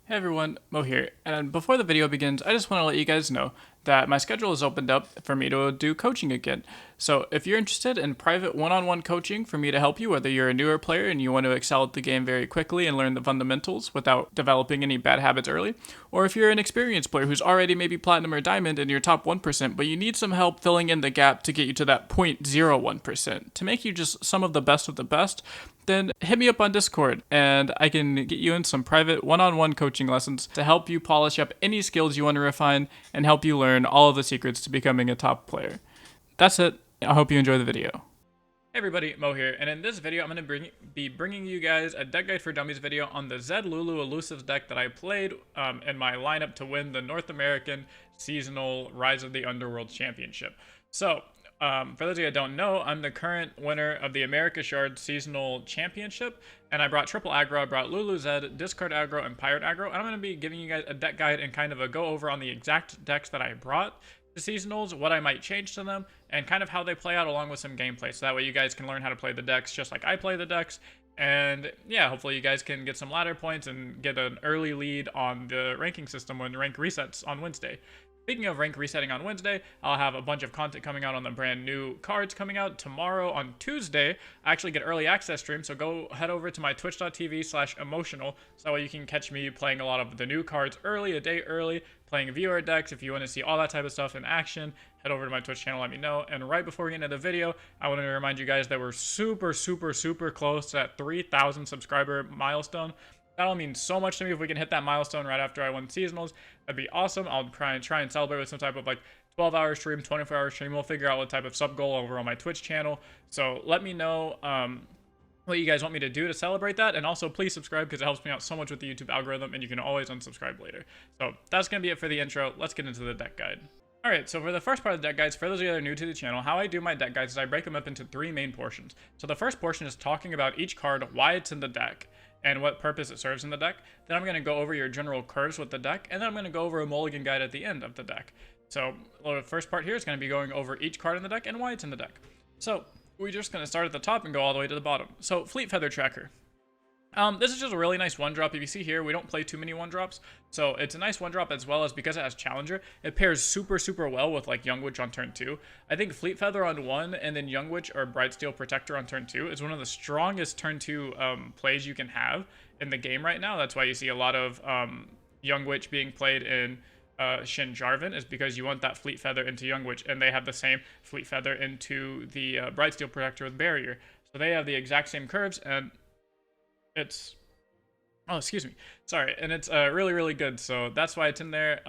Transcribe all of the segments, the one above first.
Hey everyone, Mo here, and before the video begins, I just want to let you guys know that my schedule has opened up for me to do coaching again. So if you're interested in private one-on-one coaching for me to help you, whether you're a newer player and you want to excel at the game very quickly and learn the fundamentals without developing any bad habits early, or if you're an experienced player who's already maybe platinum or diamond in your top 1%, but you need some help filling in the gap to get you to that 0.01%, to make you just some of the best, then hit me up on Discord and I can get you in some private one-on-one coaching lessons to help you polish up any skills you want to refine and help you learn all of the secrets to becoming a top player. That's it. I hope you enjoy the video. Hey everybody, Mo here, and in this video I'm going to be bringing you guys a deck guide for dummies video on the Zed LuLu Elusives deck that I played in my lineup to win the North American Seasonal Rise of the Underworlds Championship. So, for those of you that don't know, I'm the current winner of the America Shard Seasonal Championship, and I brought triple aggro. I brought LuLu Zed, discard aggro, and pirate aggro, and I'm going to be giving you guys a deck guide and kind of a go over on the exact decks that I brought to Seasonals, what I might change to them, and kind of how they play out along with some gameplay, so that way you guys can learn how to play the decks just like I play the decks, and yeah, hopefully you guys can get some ladder points and get an early lead on the ranking system when rank resets on Wednesday. Speaking of rank resetting on Wednesday, I'll have a bunch of content coming out on the brand new cards coming out tomorrow. On Tuesday, I actually get early access stream, so go head over to my twitch.tv/emotional, so that way you can catch me playing a lot of the new cards early, a day early, playing viewer decks. If you want to see all that type of stuff in action, head over to my Twitch channel, let me know. And right before we get into the video, I want to remind you guys that we're super close to that 3,000 subscriber milestone. That'll mean so much to me if we can hit that milestone right after I win Seasonals. That'd be awesome. I'll try and celebrate with some type of like 12-hour stream, 24-hour stream. We'll figure out what type of sub goal over on my Twitch channel. So let me know what you guys want me to do to celebrate that. And also please subscribe because it helps me out so much with the YouTube algorithm and you can always unsubscribe later. So that's going to be it for the intro. Let's get into the deck guide. Alright, so for the first part of the deck guides, for those of you that are new to the channel, how I do my deck guides is I break them up into three main portions. So the first portion is talking about each card, why it's in the deck, and what purpose it serves in the deck. Then I'm going to go over your general curves with the deck, and then I'm going to go over a mulligan guide at the end of the deck. So the first part here is going to be going over each card in the deck and why it's in the deck. So we're just going to start at the top and go all the way to the bottom. So Fleet Feather Tracker. This is just a really nice one drop. If you see here, we don't play too many one drops, so it's a nice one drop, as well as because it has Challenger, it pairs super well with like Young Witch on turn 2. I think Fleet Feather on 1 and then Young Witch or Bright Steel Protector on turn 2 is one of the strongest turn 2 plays you can have in the game right now. That's why you see a lot of Young Witch being played in Shin Jarvan, is because you want that Fleet Feather into Young Witch, and they have the same Fleet Feather into the Bright Steel Protector with Barrier. So they have the exact same curves, and it's and it's really good, so that's why it's in there,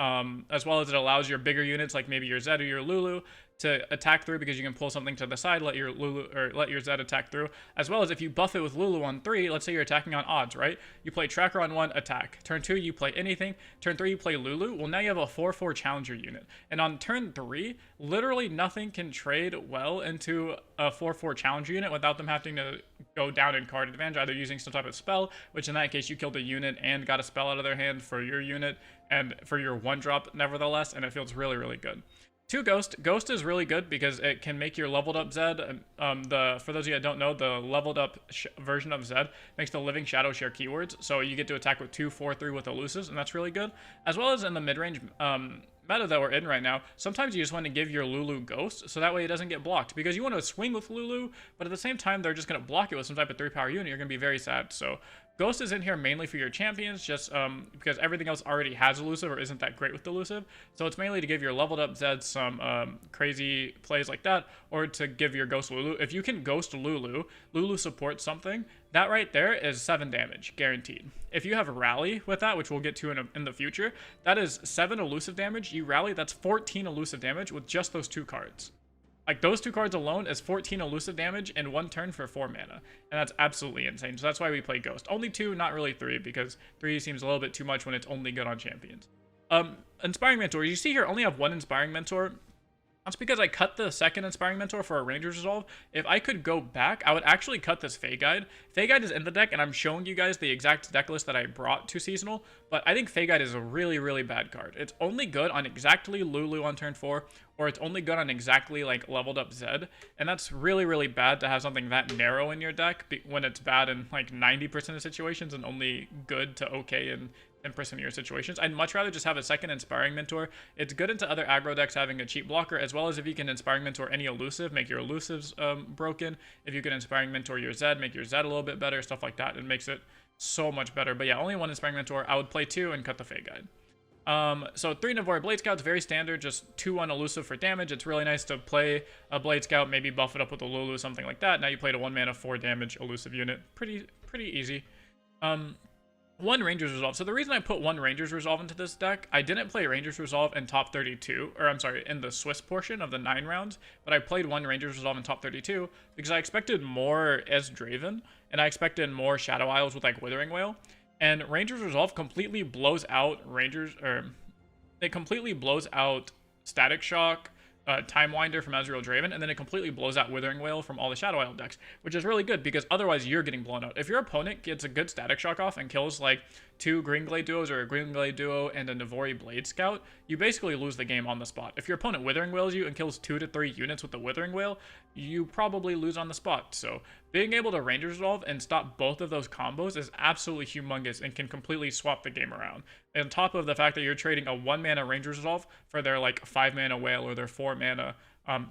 as well as it allows your bigger units like maybe your Zed or your LuLu to attack through, because you can pull something to the side, let your LuLu or let your Zed attack through, as well as if you buff it with LuLu on 3, let's say you're attacking on odds, right? You play Tracker on 1, attack. Turn 2, you play anything. Turn 3, you play LuLu. Well, now you have a 4/4 Challenger unit. And on turn 3, literally nothing can trade well into a 4/4 Challenger unit without them having to go down in card advantage, either using some type of spell, which in that case you killed a unit and got a spell out of their hand for your unit and for your one drop nevertheless, and it feels really good. 2 Ghost. Ghost is really good because it can make your leveled up Zed. For those of you that don't know, the leveled up version of Zed makes the Living Shadow share keywords, so you get to attack with 2, 4, 3 with Elusives, and that's really good. As well as in the mid-range meta that we're in right now, sometimes you just want to give your LuLu Ghost, so that way it doesn't get blocked, because you want to swing with LuLu, but at the same time they're just going to block it with some type of 3-power unit. You're going to be very sad. So Ghost is in here mainly for your champions, just because everything else already has Elusive or isn't that great with Elusive. So it's mainly to give your leveled up Zed some crazy plays like that, or to give your Ghost LuLu. If you can Ghost LuLu, LuLu supports something, that right there is 7 damage, guaranteed. If you have Rally with that, which we'll get to in the future, that is 7 elusive damage. You Rally, that's 14 elusive damage with just those 2 cards. Like, those 2 cards alone is 14 elusive damage in 1 turn for 4 mana. And that's absolutely insane. So that's why we play Ghost. Only 2, not really 3, because 3 seems a little bit too much when it's only good on champions. Inspiring Mentor. You see here, I only have 1 Inspiring Mentor. That's because I cut the second Inspiring Mentor for a Ranger's Resolve. If I could go back, I would actually cut this Fey Guide. Fey Guide is in the deck, and I'm showing you guys the exact deck list that I brought to Seasonal, but I think Fey Guide is a really bad card. It's only good on exactly LuLu on turn 4, or it's only good on exactly, like, leveled up Zed, and that's really bad to have something that narrow in your deck when it's bad in, like, 90% of situations and only good to okay in your situations. I'd much rather just have a second Inspiring Mentor. It's good into other aggro decks having a cheap blocker, as well as if you can Inspiring Mentor any elusive, make your elusives broken. If you can Inspiring Mentor your Zed, make your Zed a little bit better, stuff like that. It makes it so much better. But yeah, only one Inspiring Mentor. I would play 2 and cut the Fate Guide. So 3 Navori Blade Scout's very standard, just 2-1 elusive for damage. It's really nice to play a Blade Scout, maybe buff it up with a LuLu, something like that. Now you played a 1 mana 4 damage elusive unit. Pretty easy. 1 Ranger's Resolve. So the reason I put 1 Ranger's Resolve into this deck, I didn't play Ranger's Resolve in top 32, or I'm sorry, in the Swiss portion of the 9 rounds, but I played 1 Ranger's Resolve in top 32 because I expected more as Draven, and I expected more Shadow Isles with like Withering Wail. And Ranger's Resolve completely blows out it completely blows out Static Shock, Time Winder from Ezreal Draven, and then it completely blows out Withering Wail from all the Shadow Isle decks, which is really good because otherwise you're getting blown out. If your opponent gets a good Static Shock off and kills like 2 Green Glade duos or a Green Glade duo and a Navori Blade Scout, you basically lose the game on the spot. If your opponent Withering Wails you and kills 2 to 3 units with the Withering Wail, you probably lose on the spot. So being able to Ranger's Resolve and stop both of those combos is absolutely humongous and can completely swap the game around. On top of the fact that you're trading a 1 mana Ranger's Resolve for their like 5 mana Whale or their 4 mana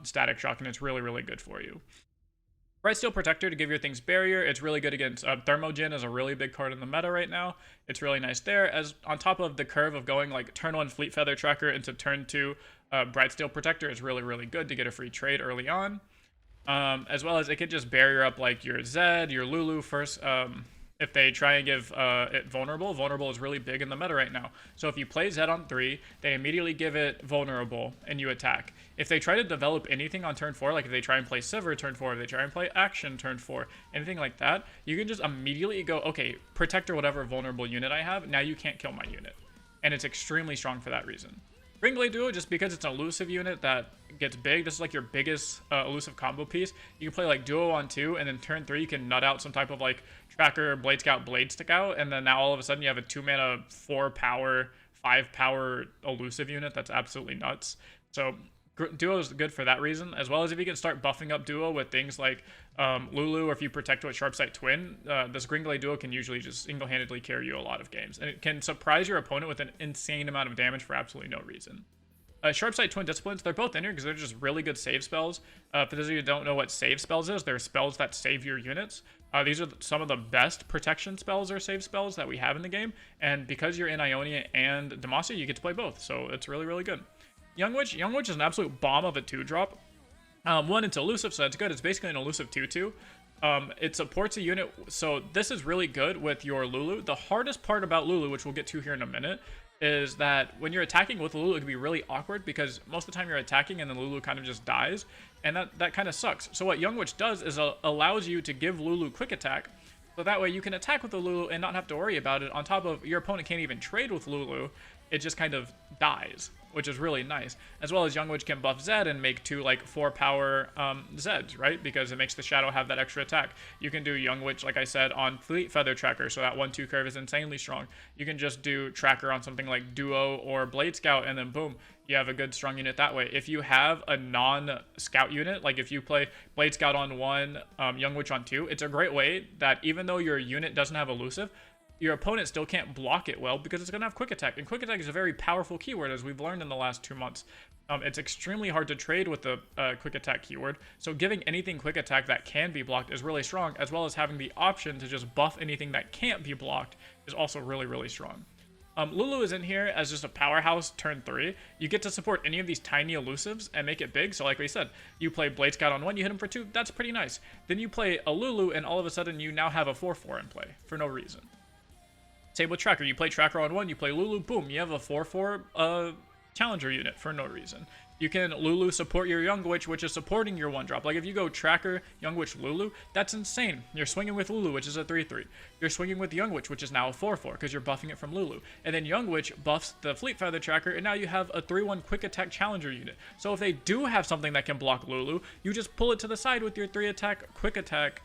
Static Shock, and it's really good for you. Brightsteel Protector to give your things barrier. It's really good against Thermogen is a really big card in the meta right now. It's really nice there. As on top of the curve of going like turn 1 Fleet Feather Tracker into turn 2 Brightsteel Protector is really good to get a free trade early on. As well as it could just barrier up like your Zed, your LuLu first. If they try and give it vulnerable, vulnerable is really big in the meta right now. So if you play Zed on 3, they immediately give it vulnerable and you attack. If they try to develop anything on turn 4, like if they try and play Sivir turn 4, if they try and play Action turn 4, anything like that, you can just immediately go, okay, Protector whatever vulnerable unit I have, now you can't kill my unit. And it's extremely strong for that reason. Green Glade Duo, just because it's an elusive unit that gets big, this is like your biggest elusive combo piece. You can play like Duo on 2, and then turn 3 you can nut out some type of like Tracker, Blade Scout, Blade Stick out, and then now all of a sudden you have a 2 mana, 4 power, 5 power elusive unit that's absolutely nuts. So Duo is good for that reason, as well as if you can start buffing up Duo with things like LuLu, or if you protect with Sharpsight Twin, this Green Glade Duo can usually just single-handedly carry you a lot of games. And it can surprise your opponent with an insane amount of damage for absolutely no reason. Sharpsight Twin Disciplines, they're both in here because they're just really good save spells. For those of you who don't know what save spells is, they're spells that save your units. These are some of the best protection spells or save spells that we have in the game, and because you're in Ionia and Demacia, you get to play both, so it's really good. Young Witch is an absolute bomb of a 2-drop. 1, it's elusive, so it's good. It's basically an elusive 2/2. It supports a unit, so this is really good with your LuLu. The hardest part about LuLu, which we'll get to here in a minute, is that when you're attacking with LuLu, it can be really awkward because most of the time you're attacking and then LuLu kind of just dies, and that kind of sucks. So what Young Witch does is allows you to give LuLu quick attack, so that way you can attack with the LuLu and not have to worry about it. On top of your opponent can't even trade with LuLu, it just kind of dies, which is really nice. As well as Young Witch can buff Zed and make 2 like 4 power Zeds, right? Because it makes the Shadow have that extra attack. You can do Young Witch, like I said, on Fleet Feather Tracker, so that 1/2 curve is insanely strong. You can just do Tracker on something like Duo or Blade Scout, and then boom, you have a good strong unit that way. If you have a non-scout unit, like if you play Blade Scout on 1, Young Witch on 2, it's a great way that even though your unit doesn't have elusive, your opponent still can't block it well because it's going to have quick attack. And quick attack is a very powerful keyword, as we've learned in the last 2 months. It's extremely hard to trade with the quick attack keyword. So giving anything quick attack that can be blocked is really strong, as well as having the option to just buff anything that can't be blocked is also really strong. LuLu is in here as just a powerhouse turn 3. You get to support any of these tiny elusives and make it big. So like we said, you play Blade Scout on 1, you hit him for 2, that's pretty nice. Then you play a LuLu and all of a sudden you now have a 4/4 in play for no reason. Same with Tracker. You play Tracker on 1, you play LuLu, boom, you have a 4/4 challenger unit for no reason. You can LuLu support your Young Witch, which is supporting your 1-drop. Like if you go Tracker, Young Witch, LuLu, that's insane. You're swinging with LuLu, which is a 3/3. You're swinging with Young Witch, which is now a 4/4 because you're buffing it from LuLu. And then Young Witch buffs the Fleet Feather Tracker, and now you have a 3/1 quick attack challenger unit. So if they do have something that can block LuLu, you just pull it to the side with your 3-attack quick attack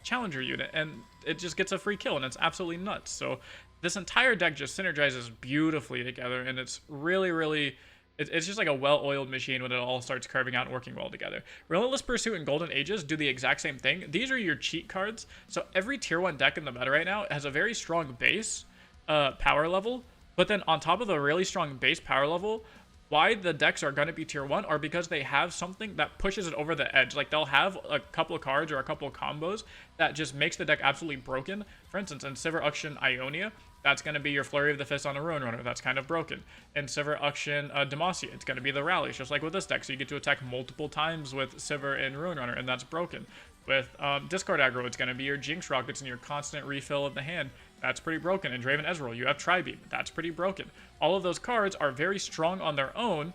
challenger unit, and it just gets a free kill, and it's absolutely nuts. So this entire deck just synergizes beautifully together, and it's really it's just like a well-oiled machine when it all starts carving out and working well together. Relentless Pursuit and Golden Ages do the exact same thing. These are your cheat cards. So every tier 1 deck in the meta right now has a very strong base, power level, but then on top of the really strong base power level, why the decks are going to be tier 1 are because they have something that pushes it over the edge. Like, they'll have a couple of cards or a couple of combos that just makes the deck absolutely broken. For instance, in Sivir Auction Ionia, that's going to be your Flurry of the Fist on a Ruin Runner. That's kind of broken. In Sivir Auction Demacia, it's going to be the Rallies, just like with this deck. So you get to attack multiple times with Sivir and Ruin Runner, and that's broken. With Discard Aggro, it's going to be your Jinx Rockets and your constant refill of the hand. That's pretty broken. In Draven Ezreal, you have Tri-Beam. That's pretty broken. All of those cards are very strong on their own,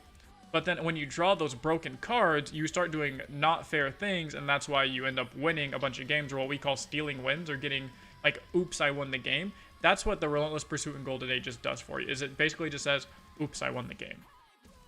but then when you draw those broken cards, you start doing not fair things, and that's why you end up winning a bunch of games, or what we call stealing wins, or getting, like, oops, I won the game. That's what the Relentless Pursuit in Golden Age just does for you, is it basically just says, oops, I won the game.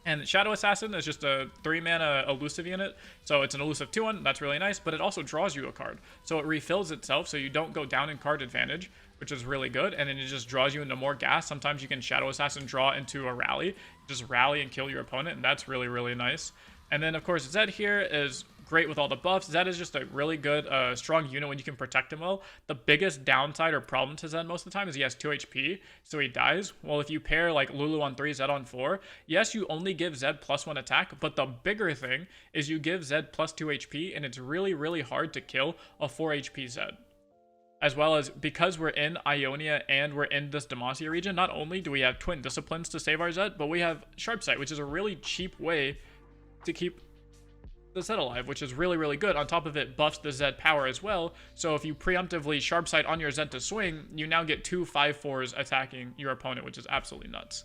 And Shadow Assassin is just a 3-mana elusive unit, so it's an elusive 2-1, that's really nice, but it also draws you a card. So it refills itself, so you don't go down in card advantage, which is really good, and then it just draws you into more gas. Sometimes you can Shadow Assassin draw into a rally, just rally and kill your opponent, and that's really, really nice. And then, of course, Zed here is great with all the buffs. Zed is just a really good, strong unit when you can protect him well. The biggest downside or problem to Zed most of the time is he has 2 HP, so he dies. Well, if you pair, like, LuLu on 3, Zed on 4, yes, you only give Zed +1 attack, but the bigger thing is you give Zed +2 HP, and it's really, really hard to kill a 4 HP Zed. As well as, because we're in Ionia and we're in this Demacia region, not only do we have Twin Disciplines to save our Zed, but we have Sharp Sight, which is a really cheap way to keep the Zed alive, which is really, really good. On top of it, buffs the Zed power as well, so if you preemptively Sharp Sight on your Zed to swing, you now get 2 5/4s attacking your opponent, which is absolutely nuts.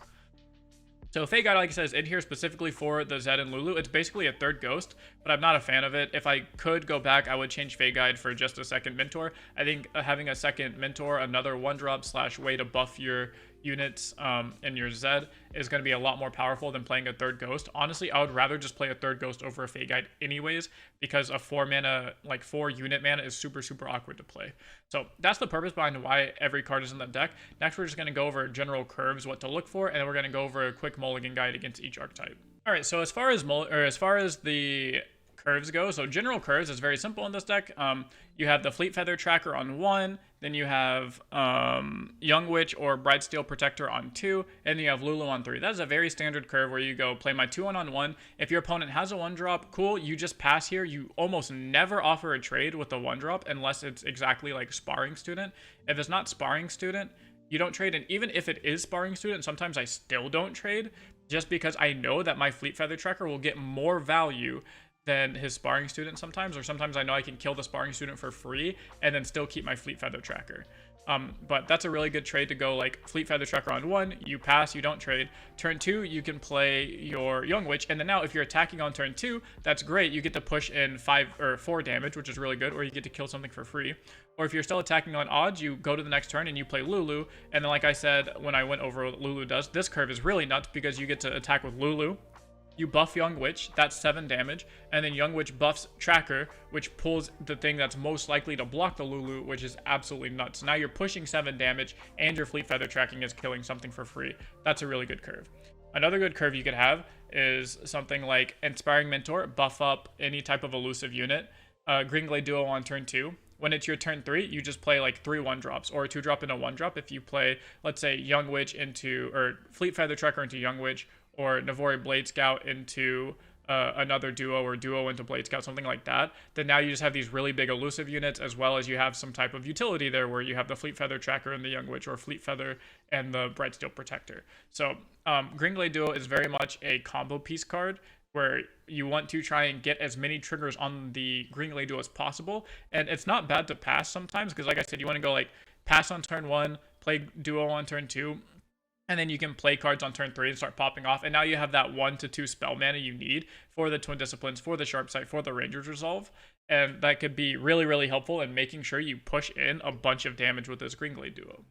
So Fey Guide, like I said, is in here specifically for the Zed and Lulu. It's basically a third ghost, but I'm not a fan of it. If I could go back, I would change Fey Guide for just a second mentor. I think having a second mentor, another 1-drop / way to buff your units and your Zed is going to be a lot more powerful than playing a third ghost. Honestly, I would rather just play a third ghost over a Fey Guide anyways, because a 4-mana, like 4 unit mana is super, super awkward to play. So that's the purpose behind why every card is in that deck. Next, we're just going to go over general curves, what to look for, and then we're going to go over a quick mulligan guide against each archetype. All right, so as far as the curves go, so general curves is very simple in this deck. You have the Fleet Feather Tracker on 1, then you have Young Witch or Brightsteel Protector on 2, and you have Lulu on 3. That is a very standard curve where you go play my 2-1 on 1. If your opponent has a 1-drop, cool, you just pass here. You almost never offer a trade with the 1-drop unless it's exactly like Sparring Student. If it's not Sparring Student, you don't trade, and even if it is Sparring Student, sometimes I still don't trade, just because I know that my Fleet Feather Tracker will get more value than his Sparring Student sometimes, or sometimes I know I can kill the Sparring Student for free and then still keep my Fleet Feather Tracker. But that's a really good trade to go like Fleet Feather Tracker on 1, you pass, you don't trade. Turn 2, you can play your Young Witch, and then now if you're attacking on turn 2, that's great. You get to push in 5 or 4 damage, which is really good, or you get to kill something for free. Or if you're still attacking on odds, you go to the next turn and you play Lulu, and then like I said when I went over what Lulu does, this curve is really nuts because you get to attack with Lulu. You buff Young Witch, that's 7 damage, and then Young Witch buffs Tracker, which pulls the thing that's most likely to block the Lulu, which is absolutely nuts. Now you're pushing 7 damage, and your Fleet Feather tracking is killing something for free. That's a really good curve. Another good curve you could have is something like Inspiring Mentor, buff up any type of elusive unit. Green Glade Duo on turn 2. When it's your turn 3, you just play like 3 1-drops or a 2-drop and a 1-drop. If you play, let's say, Young Witch into, or Fleet Feather Tracker into Young Witch, or Navori Blade Scout into another duo, or duo into Blade Scout, something like that, then now you just have these really big elusive units, as well as you have some type of utility there where you have the Fleet Feather Tracker and the Young Witch, or Fleet Feather and the Brightsteel Protector. So Green Glade Duo is very much a combo piece card where you want to try and get as many triggers on the Green Glade Duo as possible, and it's not bad to pass sometimes, because like I said, you want to go like pass on turn 1, play Duo on turn 2, and then you can play cards on turn 3 and start popping off. And now you have that 1 to 2 spell mana you need for the Twin Disciplines, for the Sharp Sight, for the Ranger's Resolve. And that could be really, really helpful in making sure you push in a bunch of damage with this Green Glade Duo.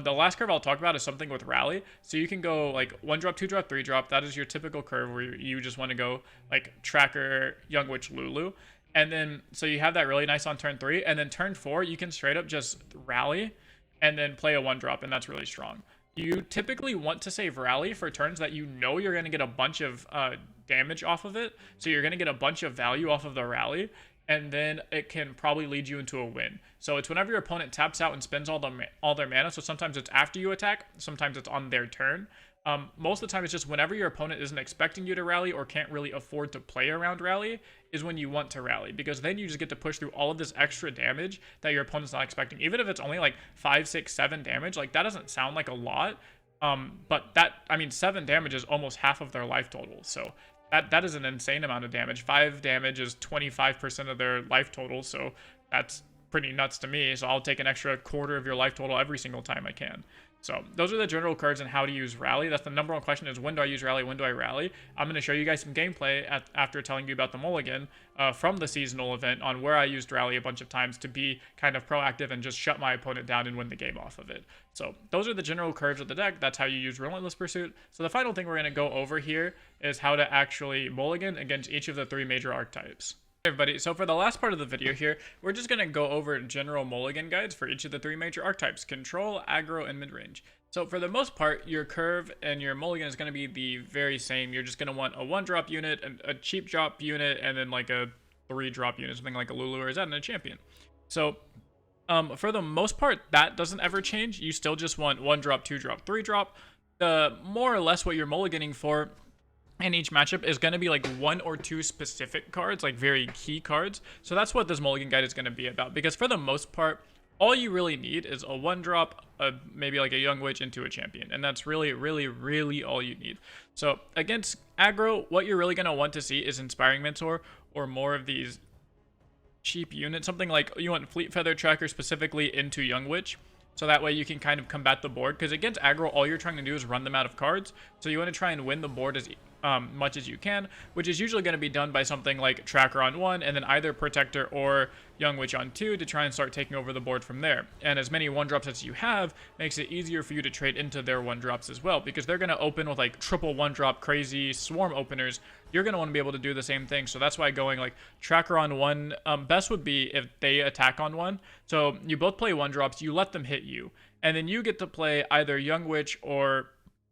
The last curve I'll talk about is something with Rally. So you can go like 1-drop, 2-drop, 3-drop. That is your typical curve where you just want to go like Tracker, Young Witch, Lulu. And then, so you have that really nice on turn 3. And then turn 4, you can straight up just Rally and then play a 1-drop. And that's really strong. You typically want to save Rally for turns that you know you're going to get a bunch of damage off of it. So you're going to get a bunch of value off of the Rally. and then it can probably lead you into a win. So it's whenever your opponent taps out and spends all their mana. So sometimes it's after you attack, sometimes it's on their turn. Most of the time it's just whenever your opponent isn't expecting you to rally or can't really afford to play around rally is when you want to rally, because then you just get to push through all of this extra damage that your opponent's not expecting. Even if it's only like 5, 6, 7 damage, like that doesn't sound like a lot. But that, I mean, 7 damage is almost half of their life total. So that is an insane amount of damage. 5 damage is 25% of their life total. So that's pretty nuts to me. So I'll take an extra quarter of your life total every single time I can. So those are the general cards and how to use rally. That's the number one question, is when do I use rally? When do I rally? I'm going to show you guys some gameplay after telling you about the Mulligan from the seasonal event on where I used rally a bunch of times to be kind of proactive and just shut my opponent down and win the game off of it. So those are the general curves of the deck. That's how you use Relentless Pursuit. So the final thing we're going to go over here is how to actually Mulligan against each of the 3 major archetypes. Hey everybody, so for the last part of the video here, we're just going to go over general Mulligan guides for each of the 3 major archetypes: control, aggro, and mid-range. So for the most part, your curve and your Mulligan is going to be the very same. You're just going to want a 1-drop unit, a cheap drop unit, and then like a 3-drop unit, something like a LuLu or Zed and a champion. So for the most part, that doesn't ever change. You still just want 1-drop, 2-drop, 3-drop. More or less what you're mulliganing for in each matchup is going to be like 1 or 2 specific cards, like very key cards. So that's what this Mulligan guide is going to be about, because for the most part, all you really need is a 1-drop, maybe like a Young Witch into a champion. And that's really, really, really all you need. So against aggro, what you're really going to want to see is Inspiring Mentor or more of these cheap units. Something like you want Fleet Feather Tracker specifically into Young Witch. So that way you can kind of combat the board. Because against aggro, all you're trying to do is run them out of cards. So you want to try and win the board as much as you can, which is usually going to be done by something like Tracker on 1, and then either Protector or Young Witch on 2 to try and start taking over the board from there. And as many 1-drops as you have makes it easier for you to trade into their 1-drops as well, because they're going to open with like triple 1-drop crazy swarm openers. You're going to want to be able to do the same thing. So that's why going like Tracker on 1, best would be if they attack on 1. So you both play 1-drops, you let them hit you, and then you get to play either Young Witch or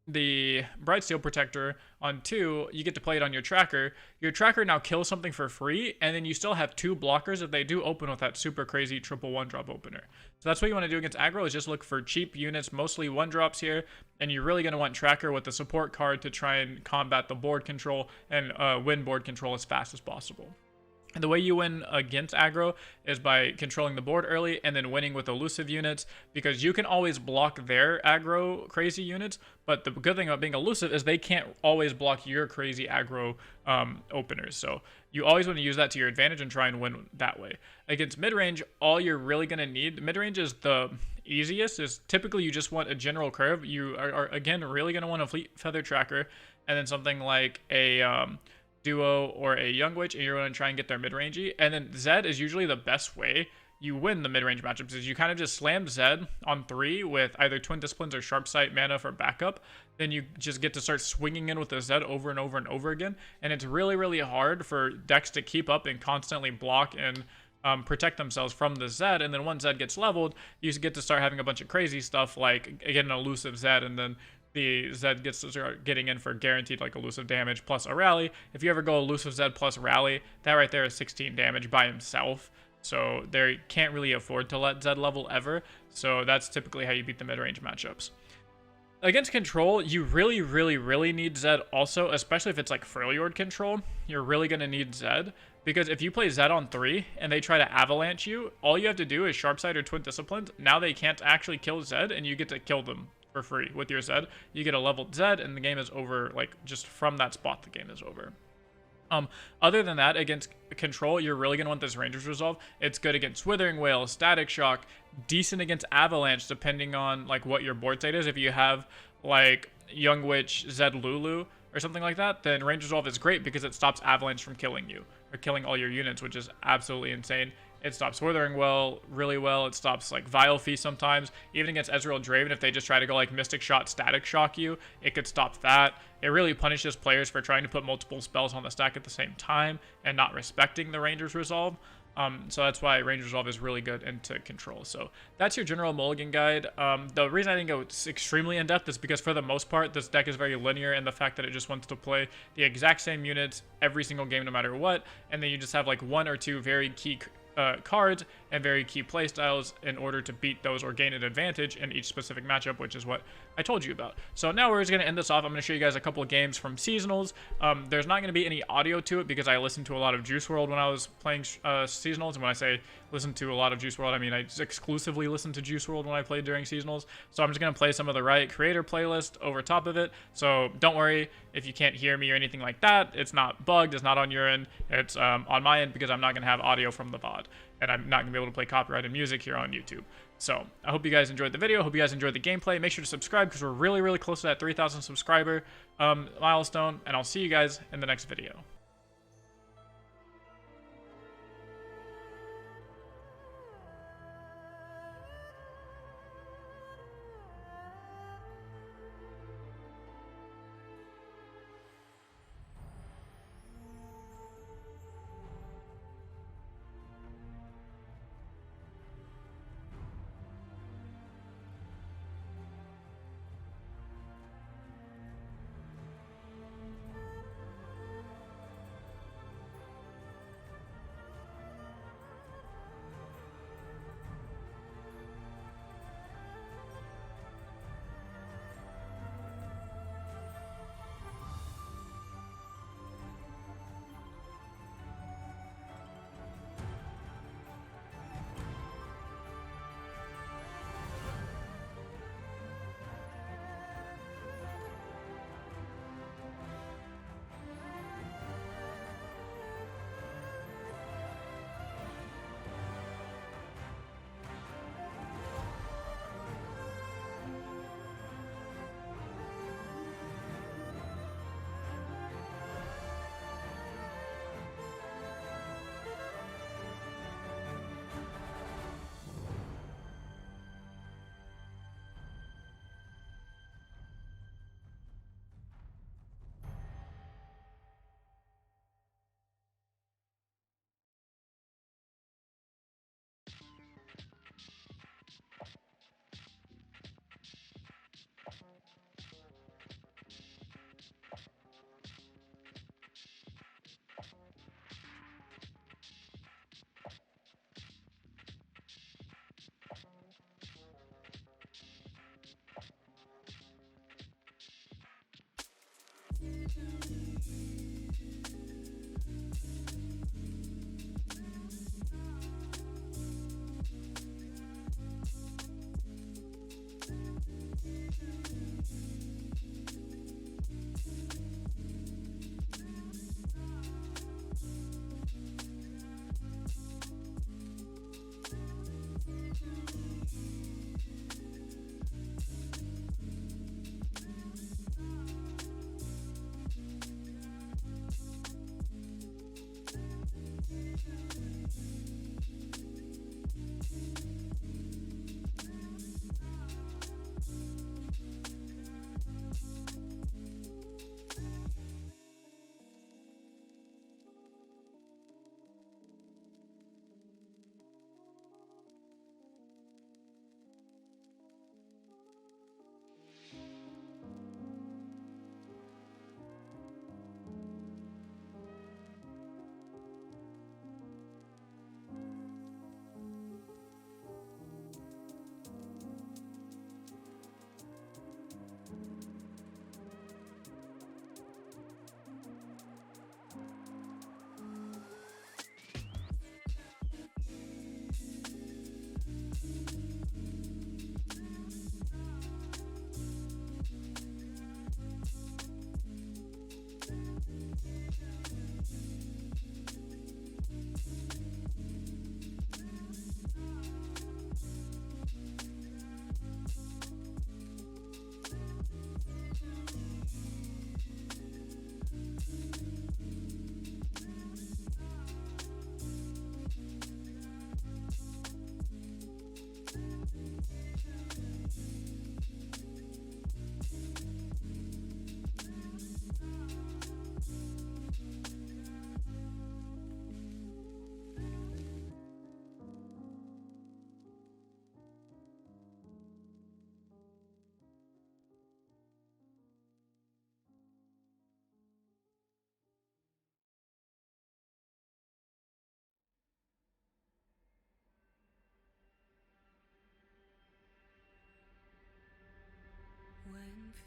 the Brightsteel Protector on 2. You get to play it on your tracker. Your tracker now kills something for free, and then you still have 2 blockers if they do open with that super crazy triple 1-drop opener. So that's what you want to do against aggro, is just look for cheap units, mostly 1-drops here, and you're really going to want tracker with the support card to try and combat the board control and win board control as fast as possible. And the way you win against aggro is by controlling the board early and then winning with elusive units, because you can always block their aggro crazy units, but the good thing about being elusive is they can't always block your crazy aggro openers. So you always want to use that to your advantage and try and win that way. Against mid-range, all you're really going to need, mid-range is the easiest, is typically you just want a general curve. You are again really going to want a Fleet Feather Tracker, and then something like a Duo or a Young Witch, and you're going to try and get their mid-rangey. And then Zed is usually the best way you win the mid-range matchups, is you kind of just slam Zed on 3 with either Twin Disciplines or Sharp Sight mana for backup. Then you just get to start swinging in with the Zed over and over and over again. And it's really, really hard for decks to keep up and constantly block and protect themselves from the Zed. And then once Zed gets leveled, you get to start having a bunch of crazy stuff like, again, an elusive Zed, and then the Zed gets to start getting in for guaranteed like elusive damage plus a rally. If you ever go elusive Zed plus rally, that right there is 16 damage by himself. So they can't really afford to let Zed level ever. So that's typically how you beat the mid-range matchups. Against control, you really, really, really need Zed also, especially if it's like Freljord control. You're really going to need Zed, because if you play Zed on 3 and they try to avalanche you, all you have to do is Sharp Sight or Twin Disciplines. Now they can't actually kill Zed, and you get to kill them for free with your Zed. You get a leveled Zed, and the game is over. Like, just from that spot, the game is over. Other than that, against control, you're really going to want this Ranger's Resolve. It's good against Withering Wail, Static Shock, decent against Avalanche, depending on like what your board state is. If you have like Young Witch, Zed LuLu, or something like that, then Ranger's Resolve is great because it stops Avalanche from killing you, or killing all your units, which is absolutely insane. It stops Withering Well really well. It stops like Vile Feast sometimes. Even against Ezreal Draven, if they just try to go like Mystic Shot, Static Shock you, it could stop that. It really punishes players for trying to put multiple spells on the stack at the same time and not respecting the Ranger's Resolve. So that's why Range Resolve is really good into control. So that's your general Mulligan guide. The reason I didn't go extremely in-depth is because for the most part, this deck is very linear in the fact that it just wants to play the exact same units every single game no matter what, and then you just have like one or two very key cards and very key playstyles in order to beat those or gain an advantage in each specific matchup, which is what I told you about. So now we're just going to end this off. I'm going to show you guys a couple of games from Seasonals. There's not going to be any audio to it because I listened to a lot of Juice WRLD when I was playing Seasonals, and when I say listen to a lot of Juice WRLD, I mean I just exclusively listened to Juice WRLD when I played during Seasonals. So I'm just going to play some of the Riot Creator playlist over top of it. So don't worry if you can't hear me or anything like that. It's not bugged. It's not on your end. It's on my end because I'm not going to have audio from the VOD, and I'm not going to be able to play copyrighted music here on YouTube. So I hope you guys enjoyed the video. Hope you guys enjoyed the gameplay. Make sure to subscribe because we're really, really close to that 3,000 subscriber milestone, and I'll see you guys in the next video.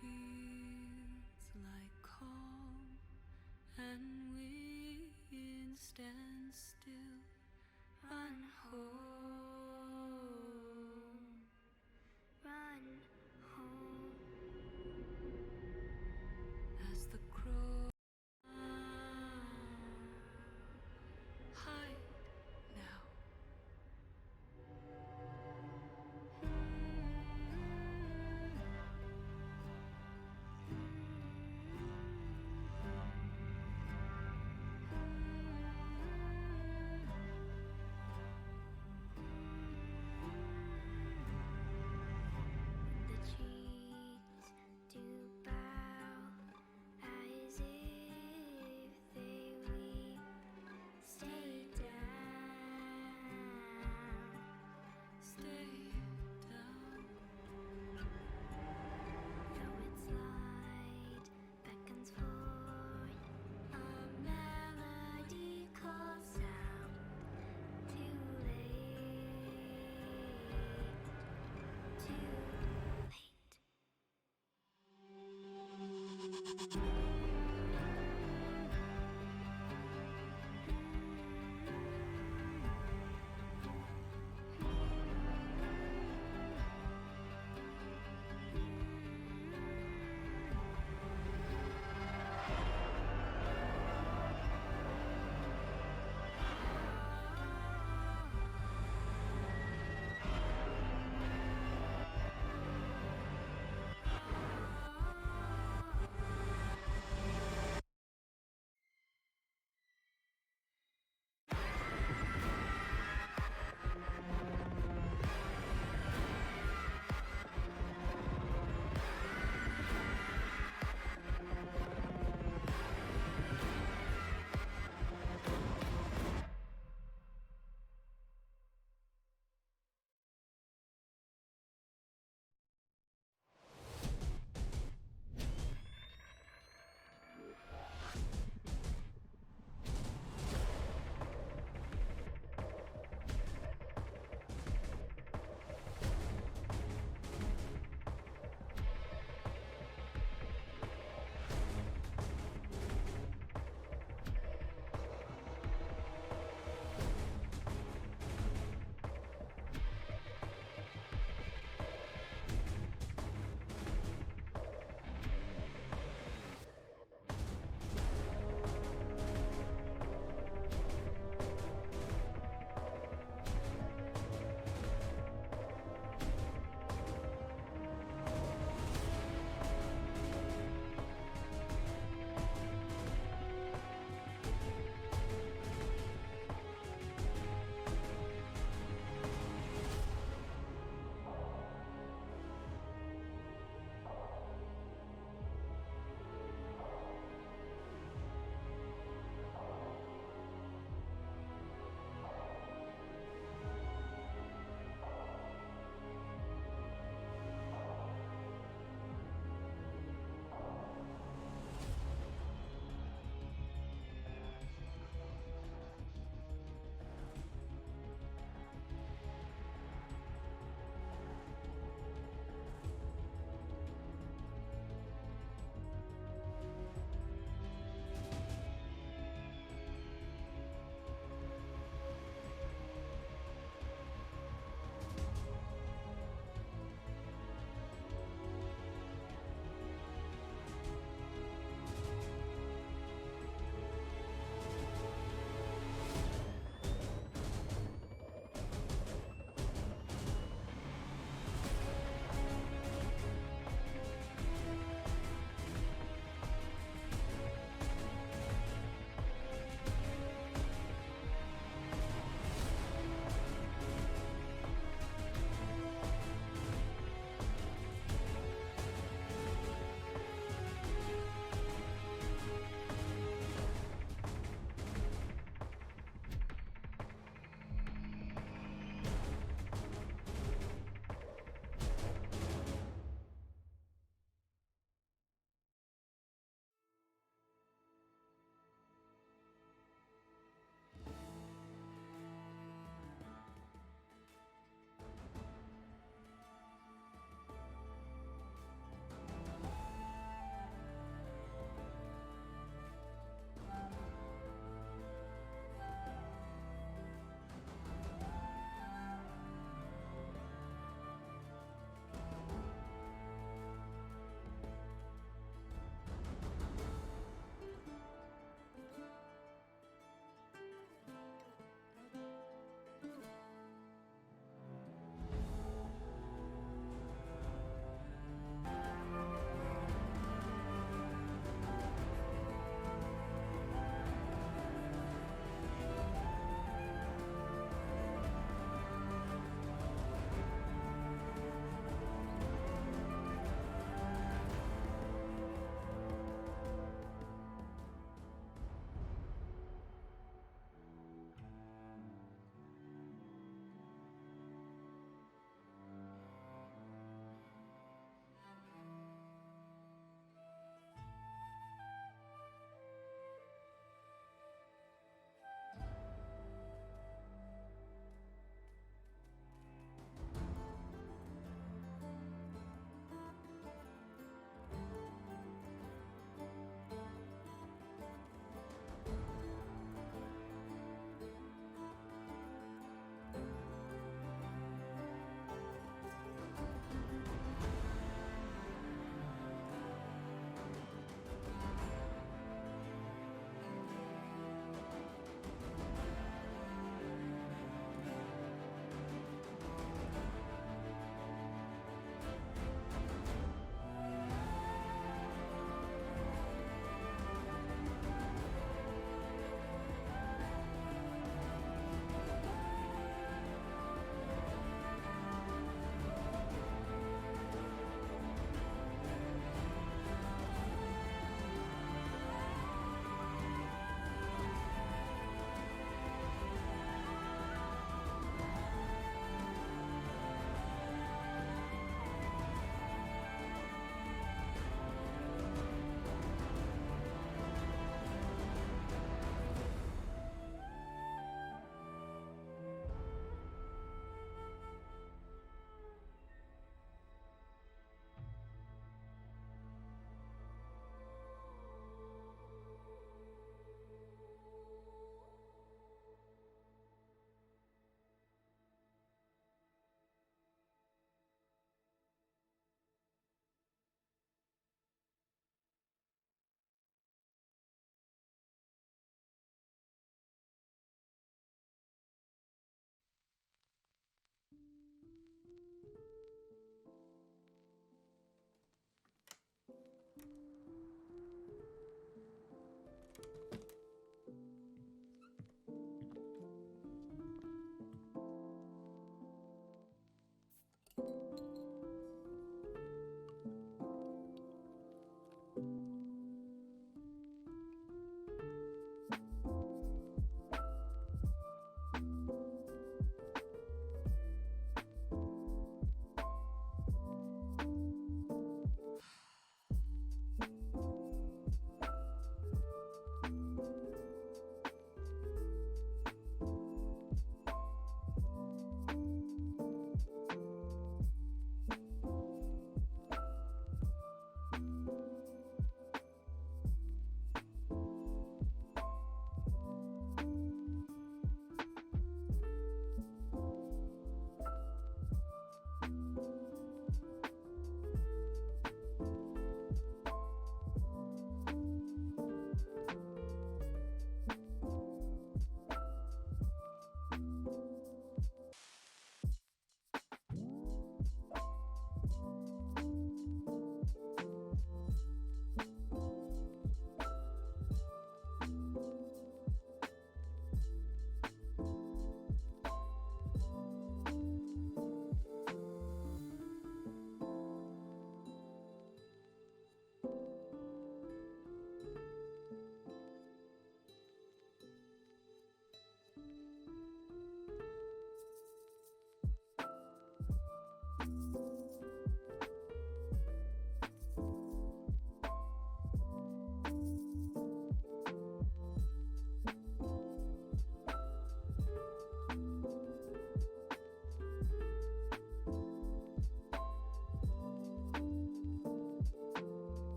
feet.